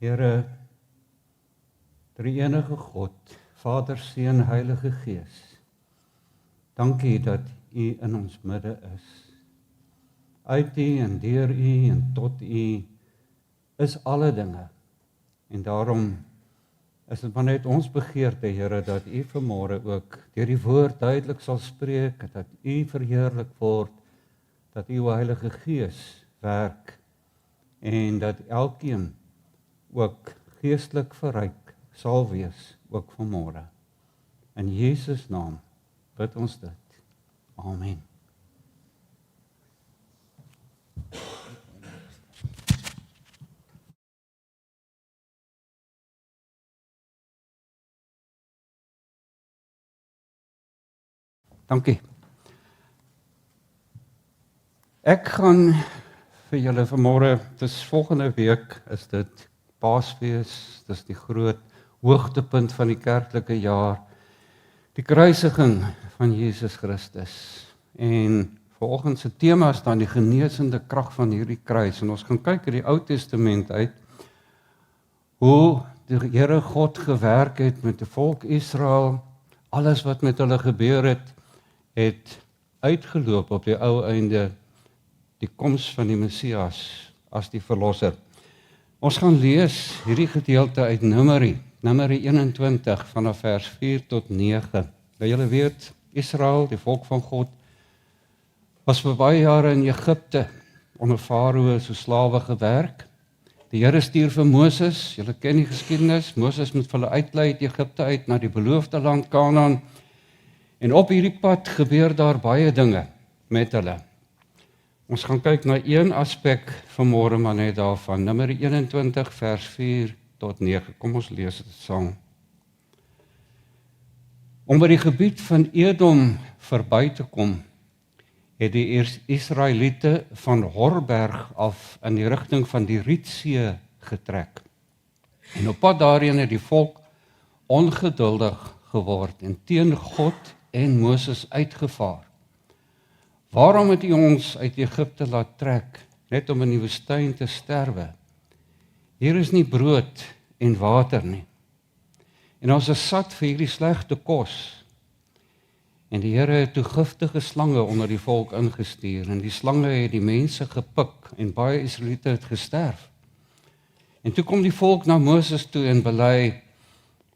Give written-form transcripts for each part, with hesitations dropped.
Here, drie-enige God, Vader, Seun, Heilige Gees, dankie dat U in ons midde is. Uit U en deur U en tot U is alle dinge. En daarom is dit maar net ons begeerte, Here, dat U vanmôre ook deur die woord duidelik sal spreek, dat U verheerlik word, dat U Heilige Gees werk en dat elkeen ook geestelik verryk sal wees, ook vanmôre. In Jesus naam bid ons dit. Amen. Dankie. Ek gaan vir julle vanmôre, dis volgende week, is dit Paasfees, dis die groot hoogtepunt van die kerklike jaar, die kruisiging van Jesus Christus. En vanoggend se tema is dan die genesende krag van hierdie kruis. En ons gaan kyk uit die Ou Testament uit, hoe die Here God gewerk het met die volk Israel, alles wat met hulle gebeur het uitgeloop op die ou einde, die koms van die Messias as die verlosser. Ons gaan lees hierdie gedeelte uit Numeri 21 vanaf vers 4 tot 9. Nou julle weet, Israel, die volk van God, was vir baie jare in Egipte onder Farao so slawe gewerk. Die Here stuur vir Moses, julle ken die geskiedenis, Moses moet hulle uitlei uit Egipte uit na die beloofde land Kanaan. En op hierdie pad gebeur daar baie dinge met hulle. Ons gaan kyk na een aspek vanmôre maar net daarvan, Numeri 21 vers 4 tot 9. Kom ons lees dit saam. Om by die gebied van Edom verby te kom, het die Israeliete van Horberg af in die rigting van die Rietsee getrek. En op pad daarheen het die volk ongeduldig geword en teen God en Moses uitgevaar. Waarom het U ons uit Egipte laat trek, net om in die woestyn te sterwe? Hier is nie brood en water nie. En ons is sat vir hierdie slegte kos. En die Here het toe giftige slange onder die volk ingestuur, en die slange het die mense gepik, en baie Israeliete het gesterf. En toe kom die volk na Moses toe en bely,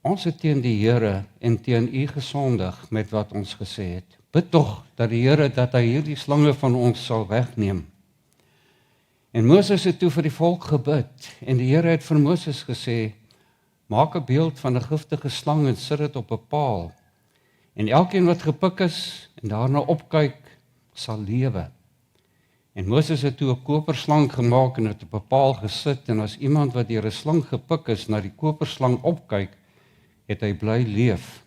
ons het teen die Here en teen U gesondig met wat ons gesê het. Bid tog dat die Here, dat hy hierdie slange van ons sal wegneem. En Moses het toe vir die volk gebid, en die Here het vir Moses gesê, maak 'n beeld van 'n giftige slang en sit dit op 'n paal. En elkeen wat gepik is en daarna opkyk, sal lewe. En Moses het toe 'n koperslang gemaak en dit op 'n paal gesit, en as iemand wat deur 'n slang gepik is na die koperslang opkyk, het hy bly leef.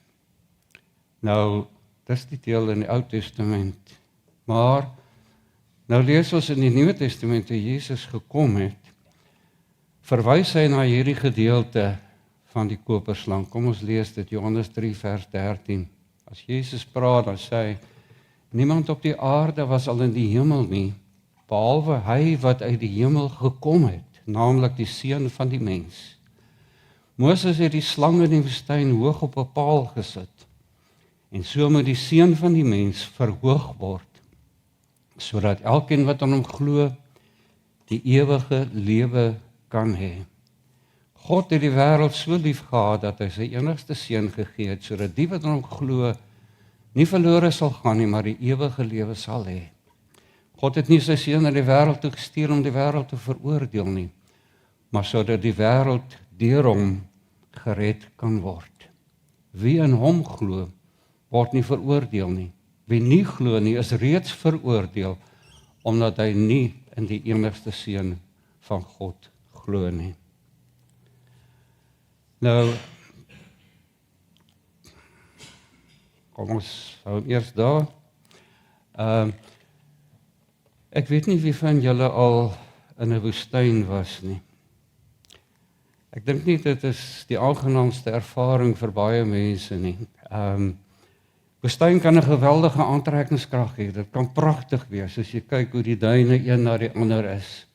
Nou, dis die deel in die Ou Testament. Maar, nou lees ons in die Nuwe Testament, toe Jesus gekom het, verwys hy na hierdie gedeelte van die koperslang. Kom ons lees dit, Johannes 3 vers 13. As Jesus praat, dan sê hy, niemand op die aarde was al in die hemel nie, behalwe hy wat uit die hemel gekom het, naamlik die Seun van die mens. Moses het die slang in die woestyn hoog op 'n paal gesit, en so moet die Seun van die mens verhoog word, sodat elkeen wat aan hom glo, die ewige lewe kan hê. God het die wêreld so lief gehad, dat hy sy enigste Seun gegee het, sodat die wat aan hom glo, nie verlore sal gaan nie, maar die ewige lewe sal hê. God het nie sy Seun in die wêreld toe gestuur om die wêreld te veroordeel nie, maar sodat die wêreld deur hom gered kan word. Wie in hom glo, word nie veroordeel nie. Wie nie glo nie, is reeds veroordeel, omdat hy nie in die enigste Seun van God glo nie. Nou, kom ons hou eers daar. Ek weet nie wie van julle al in 'n woestyn was nie. Ek dink nie dit is die aangenaamste ervaring vir baie mense nie. Woestyn kan 'n geweldige aantrekkingskrag hê. Dit kan pragtig wees as jy kyk hoe die duine een na die ander is.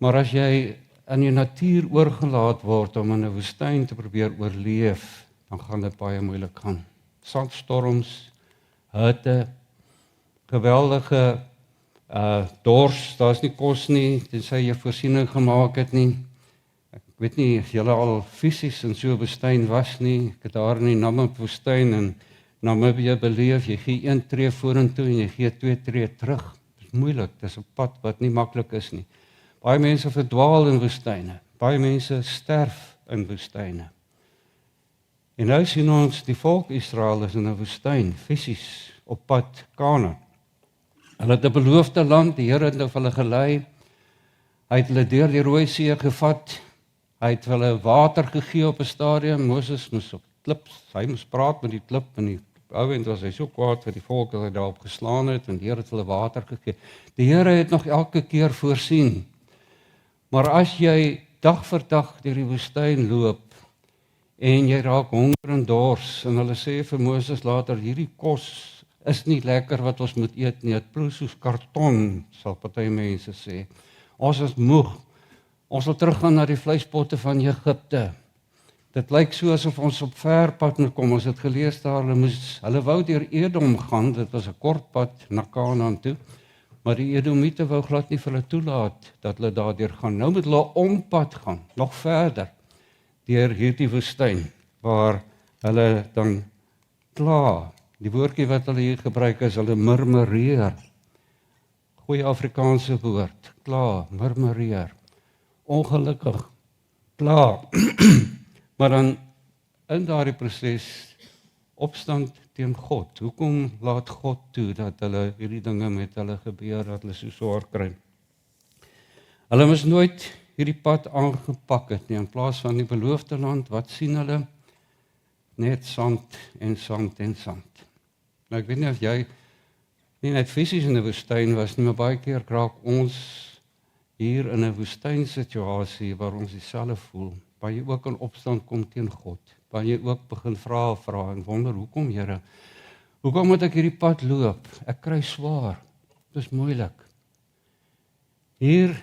Maar as jy aan die natuur oorgelaat word om in 'n woestyn te probeer oorleef, dan gaan dit baie moeilik gaan. Sandstorms, hitte, geweldige dors, daar's nie kos nie, tensy jy voorsiening gemaak het nie. Ek weet nie of julle al fisies in so 'n woestyn was nie. Ek het daar in die Namib woestyn in Namibië beleef, jy gee 1 tree vorentoe en jy gee 2 tree terug. Dit is moeilik, dit is 'n pad wat nie maklik is nie. Baie mense verdwaal in woestyne, baie mense sterf in woestyne. En nou sien ons die volk Israel is in 'n woestyn, fisies op pad Kanaan. Hulle het 'n beloofde land, die Here het nou vir hulle gelei. Hy het hulle deur die Rooi See gevat. Hy het hulle water gegee op 'n stadium. Moses moes op klips, hy moes praat met die klip en die ouend was hy so kwaad vir die volk dat hy daarop geslaan het en die Here het hulle water gegee. Die Here het nog elke keer voorsien. Maar as jy dag vir dag deur die woestyn loop en jy raak honger en dors en hulle sê vir Moses later hierdie kos is nie lekker wat ons moet eet nie, dit proe soos karton, sal party mense sê. Ons is moeg. Ons wil teruggaan na die vleispotte van Egipte. Dit lyk so asof ons op ver pad moet kom. Ons het gelees daar, hulle wou deur Edom gaan, dit was 'n kort pad na Kanaan toe, maar die Edomiete wou glad nie vir hulle toelaat dat hulle daardeur gaan. Nou moet hulle ompad gaan, nog verder, deur hierdie woestyn, waar hulle dan kla. Die woordjie wat hulle hier gebruik is, hulle murmureer. Goeie Afrikaanse woord, kla, murmureer. Ongelukkig, kla. Maar dan in daardie proses opstand teen God. Hoekom laat God toe dat hulle hierdie dinge met hulle gebeur, dat hulle so swaar kry? Hulle moes nooit hierdie pad aangepak het nie. In plaas van die beloofde land, wat sien hulle? Net sand en sand en sand. Nou ek weet nie of jy nie net fisies in 'n woestyn was nie, maar baie keer raak ons hier in 'n woestynsituasie waar ons dieselfde voel, waar jy ook in opstand kom teen God, waar jy ook begin vra en wonder, hoekom Here? Hoekom moet ek hierdie pad loop? Ek kry swaar. Dit is moeilik. Hier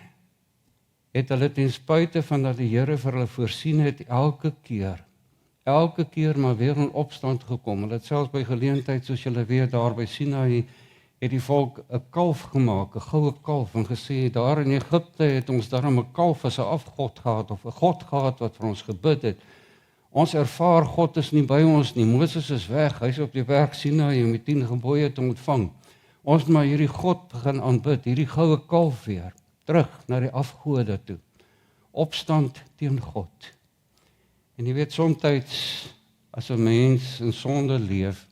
het hulle ten spyte van dat die Here vir hulle voorsien het elke keer maar weer in opstand gekom. Hulle het selfs by geleentheid, soos julle weet, daar by Sinai, het die volk 'n kalf gemaak, 'n goue kalf, en gesê, daar in Egipte het ons daarom 'n kalf as 'n afgod gehad, of 'n god gehad wat vir ons gebid het. Ons ervaar God is nie by ons nie, Moses is weg, hy is op die berg Sinai om die 10 gebooie te ontvang. Ons moet maar hierdie God begin aanbid, hierdie goue kalf weer, terug na die afgode toe. Opstand teen God. En jy weet, soms as 'n mens in sonde leef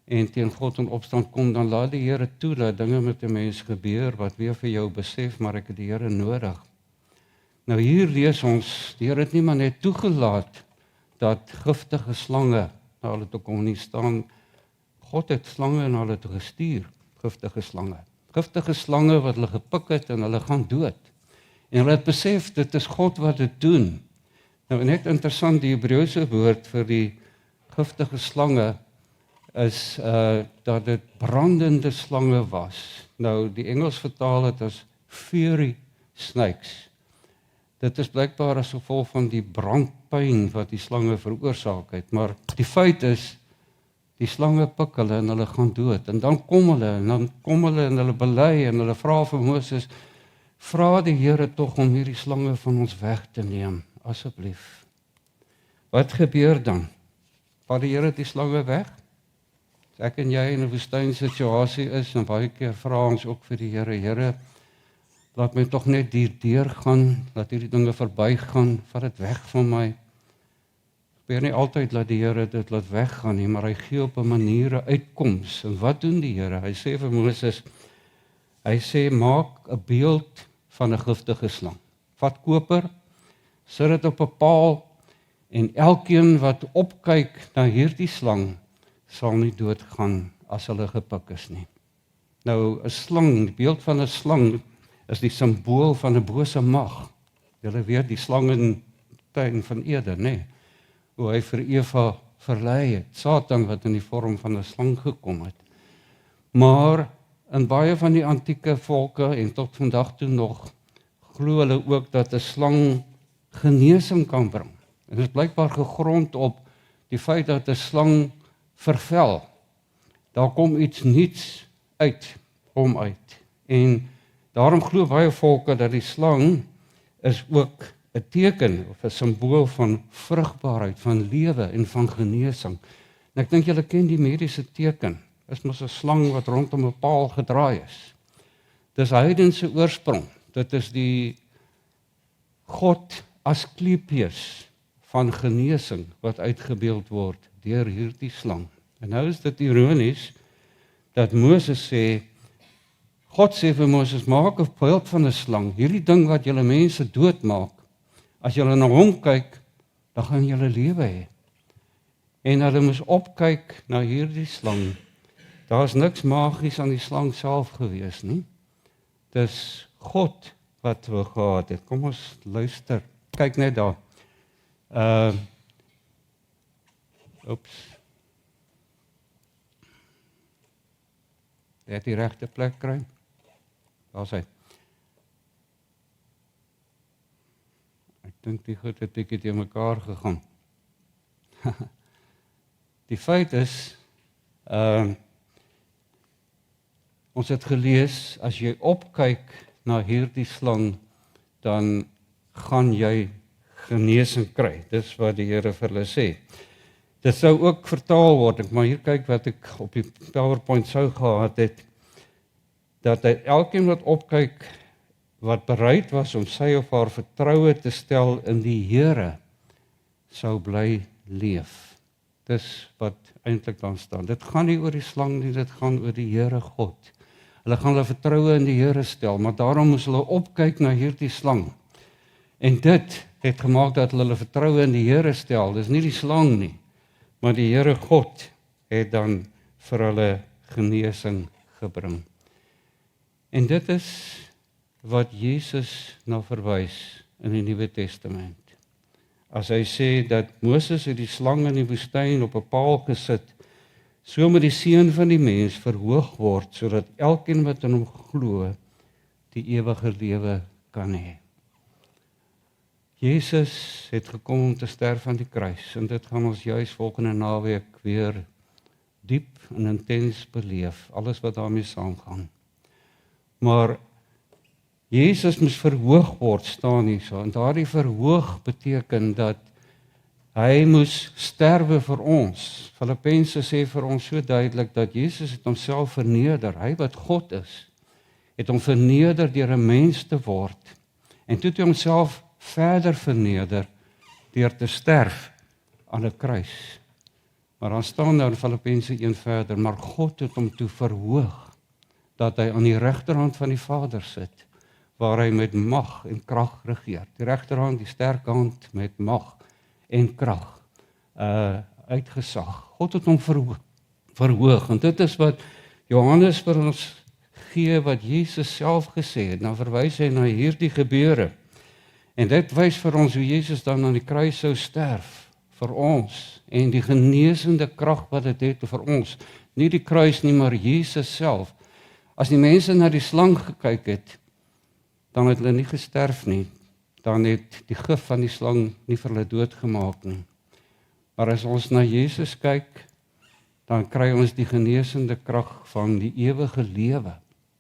en teen God in opstand kom, dan laat die Here toe dat dinge met 'n mens gebeur wat weer vir jou besef, maar ek het die Here nodig. Nou hier lees ons, die Here het nie maar net toegelaat dat giftige slange na hulle toe kom nie, staan, God het slange na hulle toe gestuur, giftige slange. Giftige slange wat hulle gepik het en hulle gaan dood. En hulle het besef, dit is God wat dit doen. Nou net interessant, die Hebreëse woord vir die giftige slange is dat dit brandende slange was. Nou die Engels vertaal het as fiery snakes. Dit is blykbaar as gevolg van die brandpyn wat die slange veroorsaak het, maar die feit is, die slange pik hulle en hulle gaan dood, en dan kom hulle en hulle bely en hulle vra vir Moses, vra die Here tog om hierdie slange van ons weg te neem, asseblief. Wat gebeur dan? Vat die Here die slange weg? As ek en jy in 'n woestynsituasie is, en baie keer vra ons ook vir die Here, laat my tog net hier deurgaan, laat hierdie dinge verbygaan, vat dit weg van my. Gebeur nie altyd dat die Here dit laat weggaan nie, maar hy gee op 'n manier 'n uitkoms. En wat doen die Here? Hy sê vir Moses, hy sê, maak 'n beeld van 'n giftige slang. Vat koper, sit dit op 'n paal, en elkeen wat opkyk na hierdie slang, sal nie doodgaan as hulle gepik is nie. Nou, 'n slang, die beeld van 'n slang, is die simbool van 'n bose mag. Julle weet, die slang in tuin van Eden, nee, hoe hy vir Eva verlei het, Satan wat in die vorm van 'n slang gekom het. Maar in baie van die antieke volke en tot vandag toe nog, glo hulle ook dat 'n slang genesing kan bring. En dit is blykbaar gegrond op die feit dat 'n slang vervel. Daar kom iets nuuts uit, En daarom glo baie volke dat die slang is ook 'n teken of 'n simbool van vrugbaarheid, van lewe en van genesing. En ek dink julle ken die mediese teken. Is mos 'n slang wat rondom 'n paal gedraai is. Dis heidense oorsprong. Dit is die God Asklepios van genesing wat uitgebeeld word deur hierdie slang. En nou is dit ironies dat Moses sê, God sê vir Moses, maak 'n beeld van 'n slang, hierdie ding wat julle mense doodmaak. As julle na hom kyk, dan gaan julle lewe hê. En hulle moes opkyk na hierdie slang. Daar's niks magies aan die slang self gewees nie. Dis God wat wou gehad het. Kom ons luister. Kyk net daar. Het die regte plek kry? Daar's hy. Ek dink die goed het bietjie te mekaar gegaan. Die feit is, ons het gelees, as jy opkyk na hierdie slang, dan gaan jy genesing kry. Dis wat die Here vir hulle sê. Dit sou ook vertaal word, maar hier kyk wat ek op die PowerPoint sou gehad het, dat hy elkeen wat opkyk, wat bereid was om sy of haar vertroue te stel in die Here, sou bly leef. Dis wat eintlik dan staan. Dit gaan nie oor die slang nie, dit gaan oor die Here God. Hulle gaan hulle vertroue in die Here stel, maar daarom moes hulle opkyk na hierdie slang. En dit het gemaak dat hulle vertroue in die Here stel. Dis nie die slang nie, maar die Here God het dan vir hulle genesing gebring. En dit is wat Jesus na verwys in die Nuwe Testament. As hy sê dat Moses het die slang in die woestyn op 'n paal gesit, so moet die Seun van die mens verhoog word, sodat elkeen wat in hom glo, die ewige lewe kan hê. Jesus het gekom om te sterf aan die kruis, en dit gaan ons juis volgende naweek weer diep en intens beleef, alles wat daarmee saamgaan. Maar Jesus moes verhoog word, staan hierso, en daardie verhoog beteken dat hy moes sterwe vir ons. Filippense sê vir ons so duidelik dat Jesus het homself verneder, hy wat God is, het hom verneder deur 'n mens te word, en toe het hy homself verder verneder deur te sterf aan 'n kruis. Maar dan staan daar in Filippense 1 verder, maar God het hom toe verhoog, dat hy aan die regterhand van die Vader sit, waar hy met mag en krag regeer. Die regterhand, die sterk hand met mag en krag uitgesag. God het hom verhoog, en dit is wat Johannes vir ons gee, wat Jesus self gesê het. Dan verwys hy na hierdie gebeure. En dit wys vir ons hoe Jesus dan aan die kruis sou sterf vir ons, en die genesende krag wat dit het vir ons. Nie die kruis nie, maar Jesus self. As die mense na die slang gekyk het, dan het hulle nie gesterf nie. Dan het die gif van die slang nie vir hulle doodgemaak nie. Maar as ons na Jesus kyk, dan kry ons die genesende krag van die ewige lewe.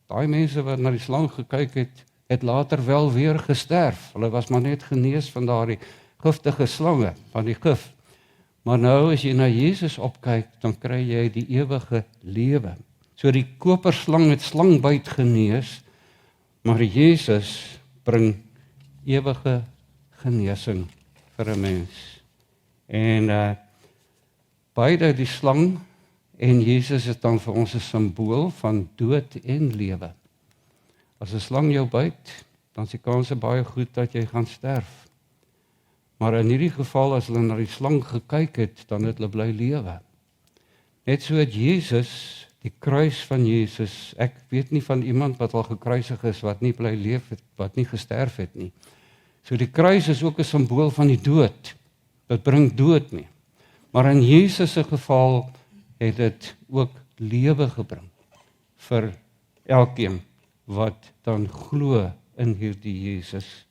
Daai mense wat na die slang gekyk het, het later wel weer gesterf. Hulle was maar net genees van daardie giftige slange, van die gif. Maar nou as jy na Jesus opkyk, dan kry jy die ewige lewe. So die koperslang het slangbyt genees, maar Jesus bring ewige genesing vir 'n mens. En beide die slang en Jesus is dan vir ons 'n simbool van dood en lewe. As 'n slang jou byt, dan is die kans baie goed dat jy gaan sterf. Maar in hierdie geval, as hulle na die slang gekyk het, dan het hulle bly lewe. Net so het Jesus, die kruis van Jesus, ek weet nie van iemand wat al gekruisig is, wat nie bly leef het, wat nie gesterf het nie. So die kruis is ook 'n simbool van die dood. Dit bring dood nie. Maar in Jesus se geval het dit ook lewe gebring vir elkeen wat dan glo in hierdie Jesus.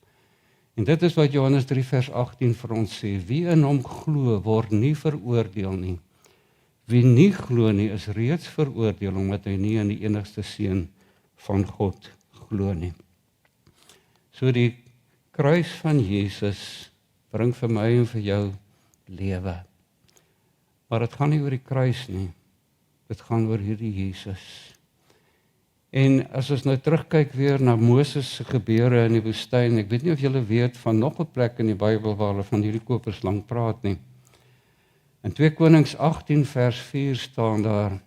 En dit is wat Johannes 3 vers 18 vir ons sê, wie in hom glo word nie veroordeel nie. Wie nie glo nie is reeds veroordeel omdat hy nie in die enigste seun van God glo nie. So die kruis van Jesus bring vir my en vir jou lewe. Maar dit gaan nie oor die kruis nie. Dit gaan oor hierdie Jesus. En as ons nou terugkyk weer na Moses se gebeure in die woestyn, ek weet nie of julle weet van nog 'n plek in die Bybel waar hulle van hierdie koperslang praat nie. In 2 Konings 18 vers 4 staan daar,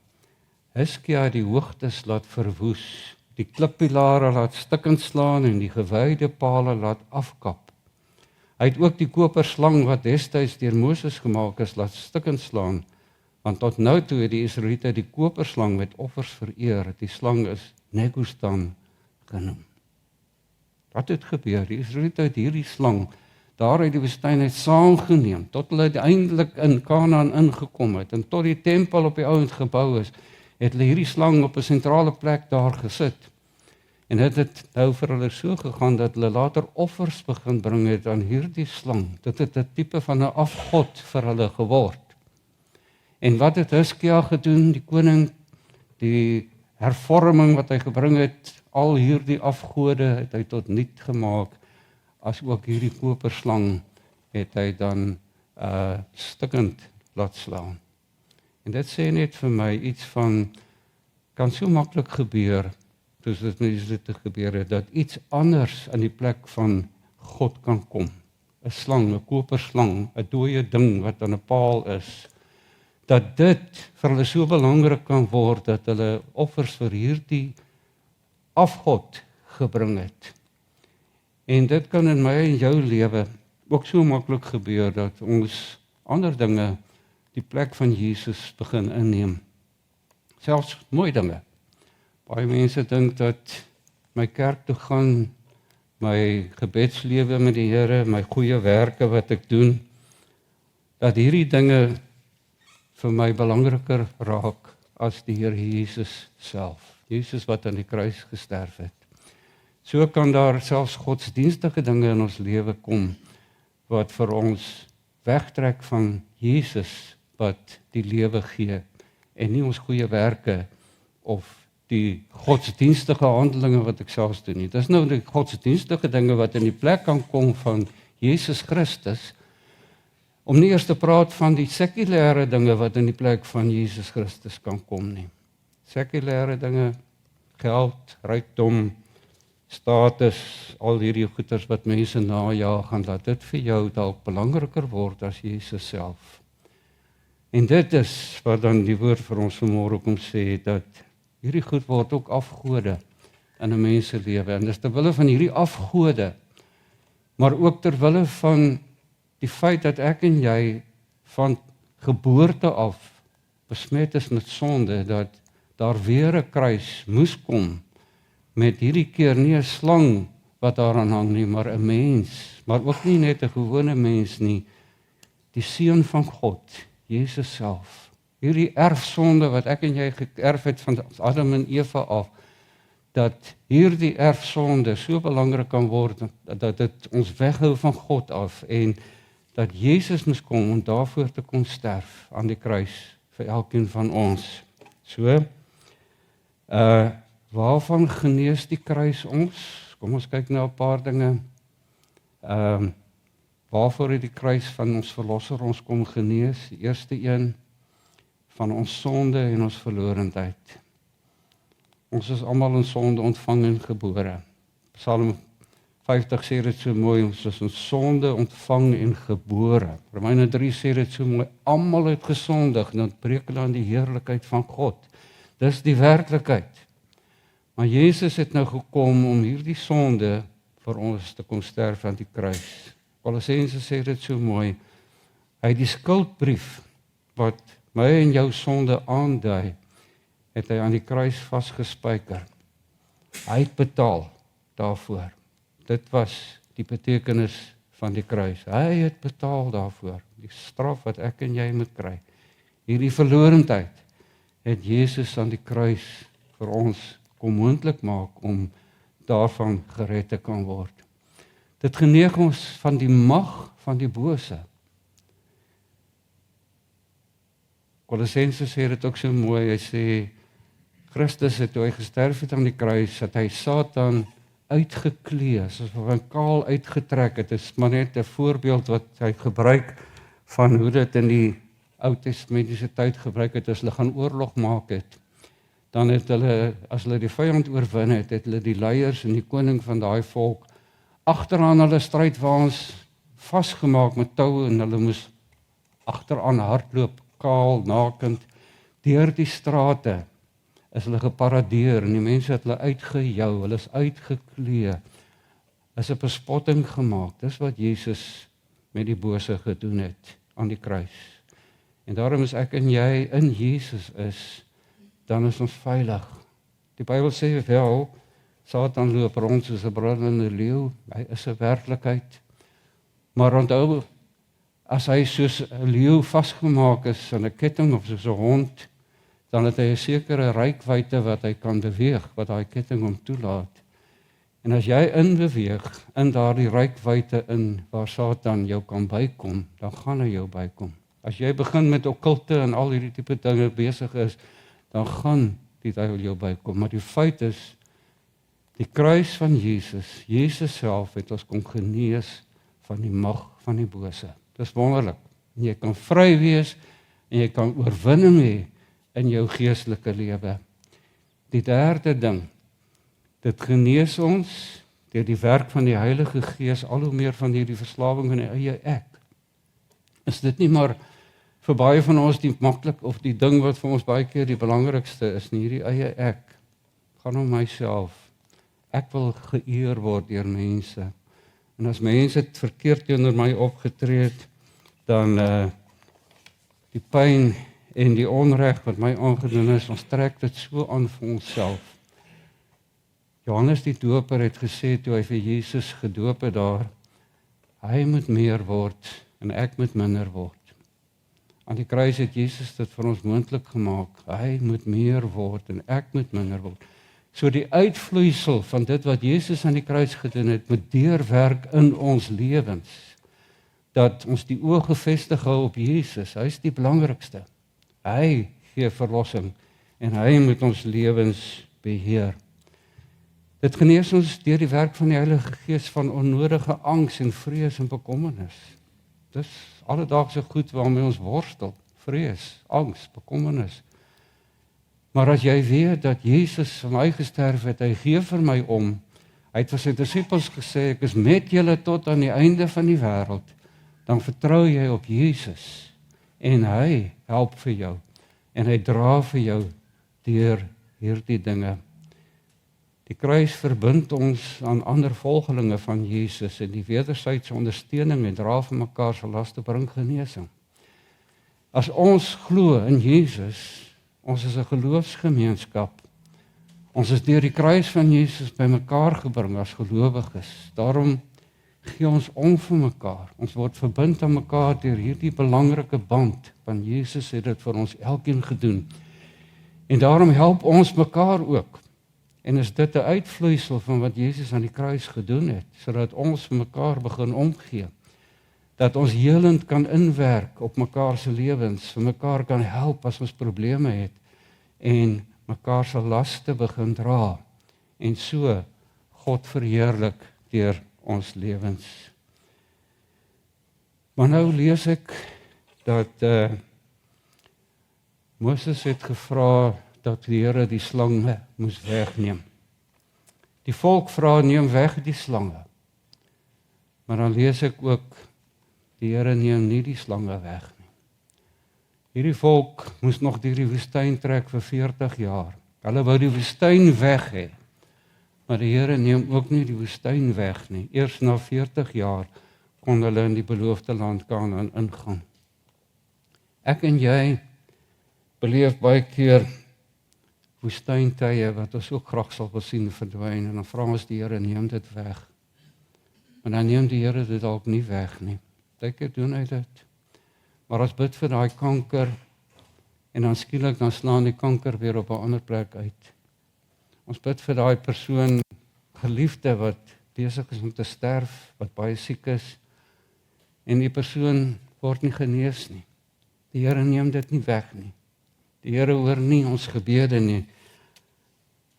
Hiskia het die hoogtes laat verwoes, die klippilare laat stukkend slaan en die gewyde pale laat afkap. Hy het ook die koperslang wat destyds deur Moses gemaak is, laat stukkend slaan, want tot nou toe het die Israeliete die koperslang met offers vereer, die slang is Negustan genoem. Wat het gebeur? Die Israeliete het hierdie slang daar uit die woestyn uit saamgeneem, tot hulle uiteindelik in Kanaan ingekom het, en tot die tempel op die ouend gebou is, het hulle hierdie slang op 'n sentrale plek daar gesit. En dit het nou vir hulle so gegaan, dat hulle later offers begin bring het aan hierdie slang. Dit het 'n tipe van 'n afgod vir hulle geword. En wat het Hiskia gedoen, die koning, die hervorming wat hy gebring het, al hierdie afgode het hy tot niet gemaak, as ook hierdie koperslang het hy dan stukkend laat slaan. En dit sê net vir my iets van, kan so maklik gebeur, soos dit met Israeliete gebeur het, dat iets anders in die plek van God kan kom. 'n Slang, 'n koperslang, 'n dooie ding wat aan 'n paal is, dat dit vir hulle so belangrik kan word, dat hulle offers vir hierdie afgod gebring het. En dit kan in my en jou lewe ook so maklik gebeur, dat ons ander dinge die plek van Jesus begin inneem. Selfs mooi dinge. Baie mense dink dat my kerk toe gaan, my gebedslewe met die Here, my goeie werke wat ek doen, dat hierdie dinge vir my belangriker raak as die Here Jesus self. Jesus wat aan die kruis gesterf het. So kan daar selfs godsdienstige dinge in ons lewe kom, wat vir ons wegtrek van Jesus wat die lewe gee, en nie ons goeie werke of die godsdienstige handelinge wat ek selfs doen nie. Dis nou die godsdienstige dinge wat in die plek kan kom van Jesus Christus, om nie eers te praat van die sekulêre dinge wat in die plek van Jesus Christus kan kom nie. Sekulêre dinge, geld, rykdom, status, al hierdie goeders wat mense najaag, gaan laat dit vir jou dalk belangriker word as Jesus self. En dit is wat dan die woord vir ons vanmôre kom sê, dat hierdie goed word ook afgode in 'n mens se lewe. En dis ter wille van hierdie afgode, maar ook ter wille van die feit dat ek en jy van geboorte af besmet is met sonde, dat daar weer 'n kruis moes kom, met hierdie keer nie 'n slang wat daaraan hang nie, maar 'n mens, maar ook nie net 'n gewone mens nie, die seun van God, Jesus self. Hierdie erfsonde wat ek en jy geërf het van Adam en Eva af, dat hierdie erfsonde so belangrik kan word, dat dit ons weghou van God af, en dat Jesus moes kom om daarvoor te kon sterf aan die kruis vir elkeen van ons. So, waarvan genees die kruis ons? Kom ons kyk nou 'n paar dinge. Waarvoor het die kruis van ons verlosser ons kom genees? Die eerste een, van ons sonde en ons verlorendheid. Ons is almal in sonde ontvang en gebore. Psalm 50 sê dit so mooi, ons is in sonde ontvang en gebore. Romeine 3 sê dit so mooi, almal het gesondig en ontbreek hulle aan die heerlikheid van God. Dis die werklikheid. Maar Jesus het nou gekom om hierdie sonde vir ons te kom sterf aan die kruis. Kolossense sê dit so mooi, hy het die skuldbrief wat my en jou sonde aandui, het hy aan die kruis vasgespijker. Hy het betaal daarvoor. Dit was die betekenis van die kruis. Hy het betaal daarvoor, die straf wat ek en jy moet kry. Hierdie verlorendheid het Jesus aan die kruis vir ons kom moontlik maak om daarvan gered te kan word. Dit geneig ons van die mag van die bose. Kolossense sê dit ook so mooi, hy sê, Christus het toe hy gesterf het aan die kruis, het hy Satan uitgeklee, soos van kaal uitgetrek, het is maar net 'n voorbeeld wat hy gebruik van hoe dit in die Ou Testamentiese tyd gebruik het, as hulle gaan oorlog maak het, dan het hulle, as hulle die vyand oorwin het, het hulle die leiers en die koning van daai volk agteraan hulle strydwaans vasgemaak met toue en hulle moes agteraan hardloop, kaal, nakend, deur die strate is hulle geparadeer en die mense het hulle uitgejou, hulle is uitgeklee, is 'n bespotting gemaak. Dis wat Jesus met die bose gedoen het aan die kruis. En daarom is ek en jy in Jesus is, dan is ons veilig. Die Bybel sê wel, Satan loop rond soos 'n brullende leeu, hy is 'n werklikheid. Maar onthou, as hy soos 'n leeu vasgemaak is aan 'n ketting of soos 'n hond, dan het hy 'n sekere reikwyte wat hy kan beweeg, wat daai ketting hom toelaat. En as jy inbeweeg in daardie reikwyte in waar Satan jou kan bykom, dan gaan hy jou bykom. As jy begin met okkulte en al hierdie tipe dinge besig is, dan gaan die duiwel jou bykom. Maar die feit is, die kruis van Jesus, Jesus self het ons kon genees van die mag van die bose. Dis wonderlik. En jy kan vry wees en jy kan oorwinning hê in jou geestelike lewe. Die derde ding, dit genees ons deur die werk van die Heilige Gees al hoe meer van hierdie verslawing in die eie ek. Is dit nie maar vir baie van ons die maklik of die ding wat vir ons baie keer die belangrikste is, nie hierdie eie ek. Gaan om myself. Ek wil geëer word deur mense. En as mense het verkeerd teenoor my opgetree het, dan die pyn en die onreg wat my aangedoen is, ons trek dit so aan vir onsself. Johannes die Doper het gesê toe hy vir Jesus gedoop het daar, hy moet meer word en ek moet minder word. Aan die kruis het Jesus dit vir ons moontlik gemaak. Hy moet meer word en ek moet minder word. So die uitvloeisel van dit wat Jesus aan die kruis gedoen het, moet deurwerk in ons lewens. Dat ons die oë gefestig hou op Jesus. Hy is die belangrikste. Hy gee verlossing en hy moet ons lewens beheer. Dit genees ons deur die werk van die Heilige Gees van onnodige angs en vrees en bekommernis. Dis alledaagse goed waarmee ons worstel, vrees, angs, bekommernis. Maar as jy weet dat Jesus vir my gesterf het, hy gee vir my om, hy het vir sy disippels gesê, ek is met julle tot aan die einde van die wêreld, dan vertrou jy op Jesus en hy help vir jou en hy dra vir jou deur hierdie dinge. Die kruis verbind ons aan ander volgelinge van Jesus en die wederwysige ondersteuning en dra vir mekaar se laste bring genesing. As ons glo in Jesus, ons is 'n geloofsgemeenskap. Ons is deur die kruis van Jesus by mekaar gebring as gelowiges. Daarom gee ons om vir mekaar. Ons word verbind aan mekaar deur hierdie belangrike band, want Jesus het dit vir ons elkeen gedoen. En daarom help ons mekaar ook. En is dit 'n uitvloeisel van wat Jesus aan die kruis gedoen het, sodat ons vir mekaar begin omgee. Dat ons helend kan inwerk op mekaar se lewens, vir mekaar kan help as ons probleme het en mekaar se laste begin dra en so God verheerlik deur ons lewens. Maar nou lees ek dat Moses het gevra dat die Here die slange moes wegneem. Die volk vra neem weg die slange. Maar dan lees ek ook die Here neem nie die slange weg nie. Hierdie volk moes nog deur die woestyn trek vir 40 jaar. Hulle wou die woestyn weg hê. Maar die Here neem ook nie die woestyn weg nie. Eers na 40 jaar kon hulle in die beloofde land Kanaan ingaan. Ek en jy beleef baie keer woestyntye wat ons ook graag sal wil sien verdwyn en dan vra ons die Here neem dit weg. Maar dan neem die Here dit dalk nie weg nie. Partykeer doen hy dit. Maar ons bid vir daai kanker en dan skielik dan slaan die kanker weer op 'n ander plek uit. Ons bid vir daai persoon geliefde wat besig is om te sterf, wat baie siek is, en die persoon word nie genees nie. Die Here neem dit nie weg nie. Die Here hoor nie ons gebede nie.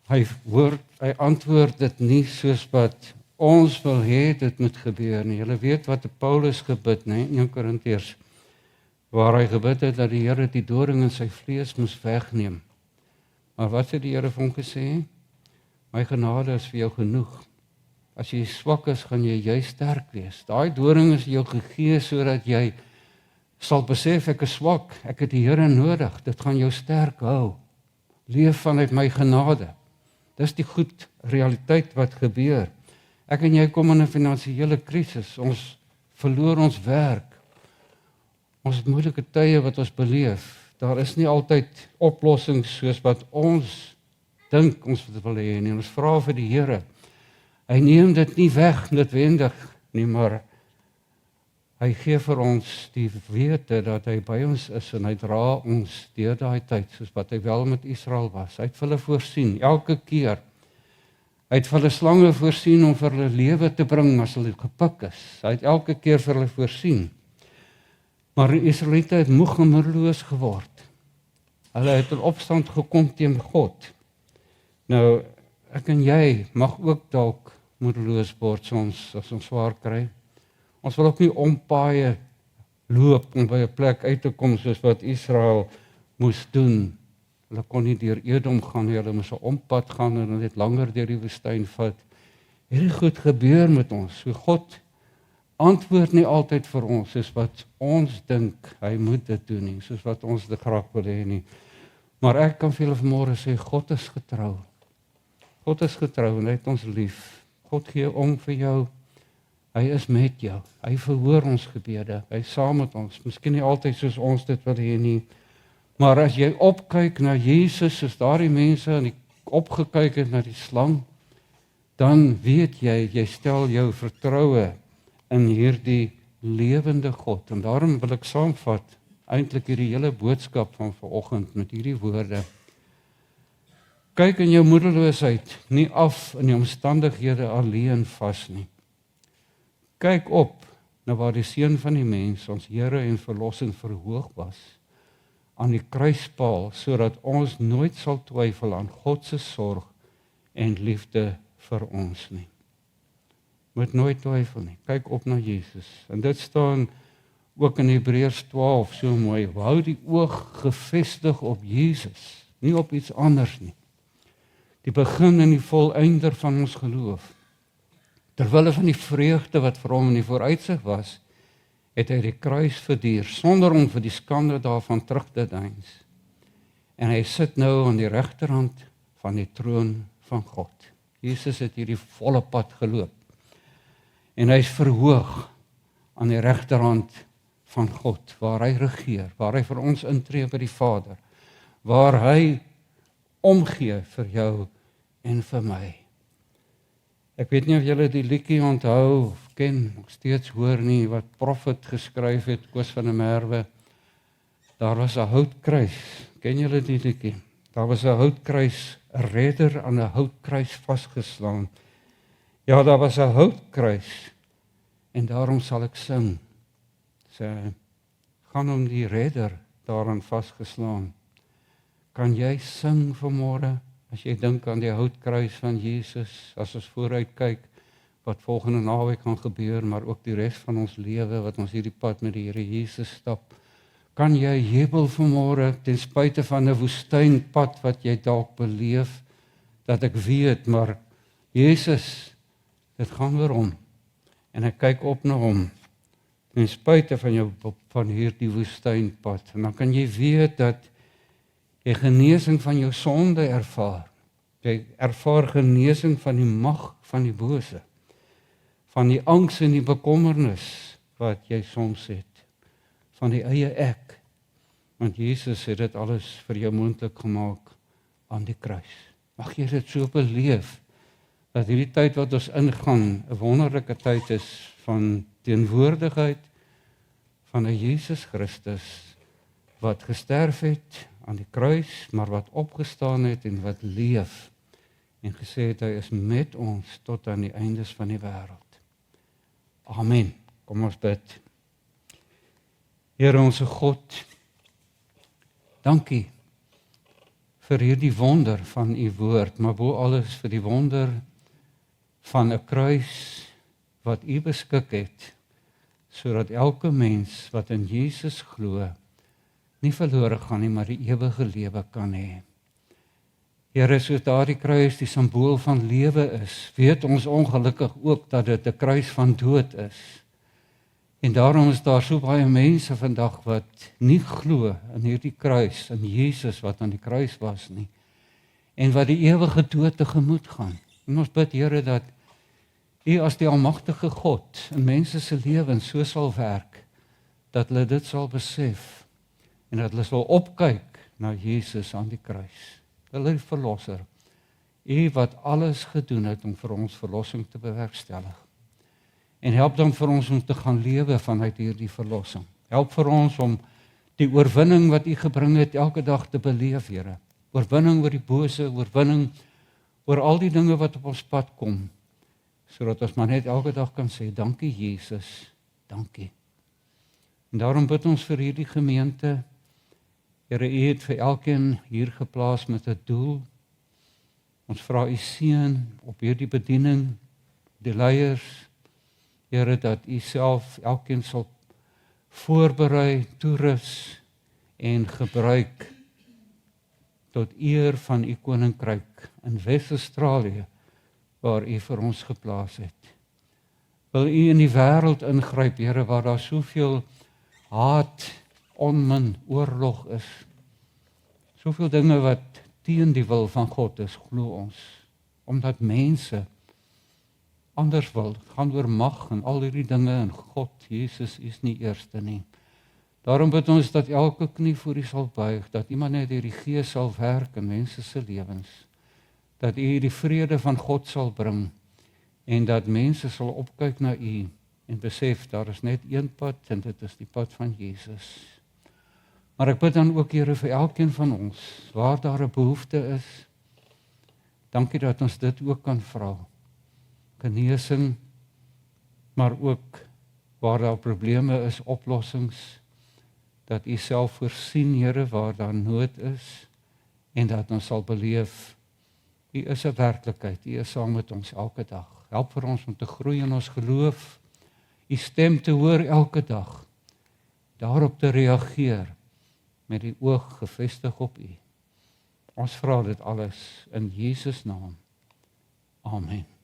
Hy antwoord dit nie soos wat ons wil hê dit moet gebeur nie. Julle weet wat Paulus gebid, né, in 1 Korintiërs, waar hy gebid het dat die Here die doring in sy vlees moes wegneem. Maar wat het die Here vir hom gesê? My genade is vir jou genoeg. As jy swak is, gaan jy sterk wees. Daai doring is jou gegee sodat jy sal besef ek is swak, ek het die Here nodig. Dit gaan jou sterk hou. Leef vanuit my genade. Dis die goed realiteit wat gebeur. Ek en jy kom in 'n finansiële krisis. Ons verloor ons werk. Ons het moeilike tye wat ons beleef. Daar is nie altyd oplossings soos wat ons dink ons wil hê nie. Ons vra vir die Here. Hy neem dit nie weg noodwendig nie, maar hy gee vir ons die wete dat hy by ons is en hy dra ons deur daai tyd, soos wat hy wel met Israel was. Hy het vir hulle voorsien, elke keer. Hy het vir hulle slange voorsien om vir hulle lewe te bring as hulle gepik is. Hy het elke keer vir hulle voorsien. Maar die Israeliete het moeg en moedeloos geword. Hulle het in opstand gekom teen God. Nou, ek en jy mag ook dalk moedeloos word soms as ons swaar kry. Ons wil ook nie ompaaie loop om by 'n plek uit te kom soos wat Israel moes doen. Hulle kon nie deur Edom gaan nie, hulle moes 'n ompad gaan en net langer deur die woestyn vat. Hierdie goed gebeur met ons. So God antwoord nie altyd vir ons soos wat ons dink hy moet dit doen nie, soos wat ons dit graag wil hê nie. Maar ek kan vir julle vanmôre sê God is getrou. God is getrou en hy het ons lief. God gee om vir jou. Hy is met jou. Hy verhoor ons gebede. Hy is saam met ons. Miskien nie altyd soos ons dit wil hê nie. Maar as jy opkyk na Jesus, soos daardie mense en die opgekyk het na die slang, dan weet jy stel jou vertroue in hierdie lewende God. En daarom wil ek saamvat eintlik hierdie hele boodskap van vanoggend met hierdie woorde. Kyk in jou moedeloosheid nie af in die omstandighede alleen vas nie. Kyk op na waar die seun van die mens, ons Here en verlossing verhoog was, aan die kruispaal, sodat ons nooit sal twyfel aan God se sorg en liefde vir ons nie. Moet nooit twyfel nie. Kyk op na Jesus. En dit staan ook in Hebreërs 12 so mooi. Hou die oog gefestig op Jesus, nie op iets anders nie. Die begin en die volëinder van ons geloof. Terwille van die vreugde wat vir hom in die vooruitsig was, het hy die kruis verduur, sonder om vir die skande daarvan terug te deins. En hy sit nou aan die regterhand van die troon van God. Jesus het hierdie volle pad geloop. En hy is verhoog aan die regterhand van God, waar hy regeer, waar hy vir ons intree by die Vader, waar hy omgee vir jou en vir my. Ek weet nie of julle die liedjie onthou of ken, nog steeds hoor nie, wat Prophet geskryf het, Koos van der Merwe. Daar was 'n houtkruis. Ken julle die liedjie? Daar was 'n houtkruis, 'n redder aan 'n houtkruis vasgeslaan. Ja, daar was 'n houtkruis en daarom sal ek sing. Sê, gaan om die redder daaraan vasgeslaan. Kan jy sing vanmôre? As jy dink aan die houtkruis van Jesus, as ons vooruit kyk, wat volgende naweek gaan gebeur, maar ook die res van ons lewe, wat ons hierdie pad met die Here Jesus stap, kan jy jubel vanmôre, ten spyte van 'n woestynpad wat jy dalk beleef, dat ek weet, maar Jesus, dit gaan oor hom, en ek kyk op na hom, ten spyte van hierdie woestynpad, en dan kan jy weet dat jy genesing van jou sonde ervaar. Jy ervaar genesing van die mag van die bose, van die angs en die bekommernis wat jy soms het, van die eie ek. Want Jesus het dit alles vir jou moontlik gemaak aan die kruis. Mag jy dit so beleef, dat hierdie tyd wat ons ingaan, 'n wonderlike tyd is van teenwoordigheid van 'n Jesus Christus, wat gesterf het aan die kruis, maar wat opgestaan het en wat leef en gesê het, hy is met ons tot aan die eindes van die wêreld. Amen. Kom ons bid. Here onse God, dankie vir hierdie wonder van u woord, maar bo alles vir die wonder van 'n kruis wat u beskik het, sodat elke mens wat in Jesus glo, nie verlore gaan nie, maar die ewige lewe kan hê. Here, soos daardie kruis die simbool van lewe is, weet ons ongelukkig ook dat dit 'n kruis van dood is. En daarom is daar so baie mense vandag wat nie glo in hierdie kruis, in Jesus wat aan die kruis was nie, en wat die ewige dood tegemoet gaan. En ons bid, Here, dat u as die almagtige God in mense se lewens so sal werk, dat hulle dit sal besef, en dat hulle sal opkyk na Jesus aan die kruis. Hulle die verlosser, u wat alles gedoen het om vir ons verlossing te bewerkstellig. En help dan vir ons om te gaan lewe vanuit hierdie verlossing. Help vir ons om die oorwinning wat u gebring het elke dag te beleef, Here. Oorwinning oor die bose, oorwinning oor al die dinge wat op ons pad kom, sodat ons maar net elke dag kan sê, dankie Jesus, dankie. En daarom bid ons vir hierdie gemeente. Here, u het vir elkeen hier geplaas met 'n doel. Ons vra u seën op hierdie bediening, die leiers, Here, dat u self elkeen sal voorberei, toerus en gebruik tot eer van u koninkryk in Wes-Australië, waar u vir ons geplaas het. Wil u in die wêreld ingryp, Here, waar daar soveel haat, onmin, oorlog is. Soveel dinge wat teen die wil van God is, glo ons. Omdat mense anders wil, gaan oor mag en al hierdie dinge, en God, Jesus, is nie eerste nie. Daarom bid ons dat elke knie voor u sal buig, dat iemand net die Gees sal werk in mense se lewens, dat u die vrede van God sal bring, en dat mense sal opkyk na u, en besef, daar is net een pad, en dit is die pad van Jesus. Maar ek bid dan ook, Here, vir elkeen van ons, waar daar 'n behoefte is, dankie dat ons dit ook kan vra. Genesing, maar ook waar daar probleme is, oplossings, dat u self voorsien, Here, waar daar nood is, en dat ons sal beleef, u is 'n werklikheid, u is saam met ons elke dag. Help vir ons om te groei in ons geloof, u stem te hoor elke dag, daarop te reageer, met die oog gefestig op u. Ons vra dit alles in Jesus naam. Amen.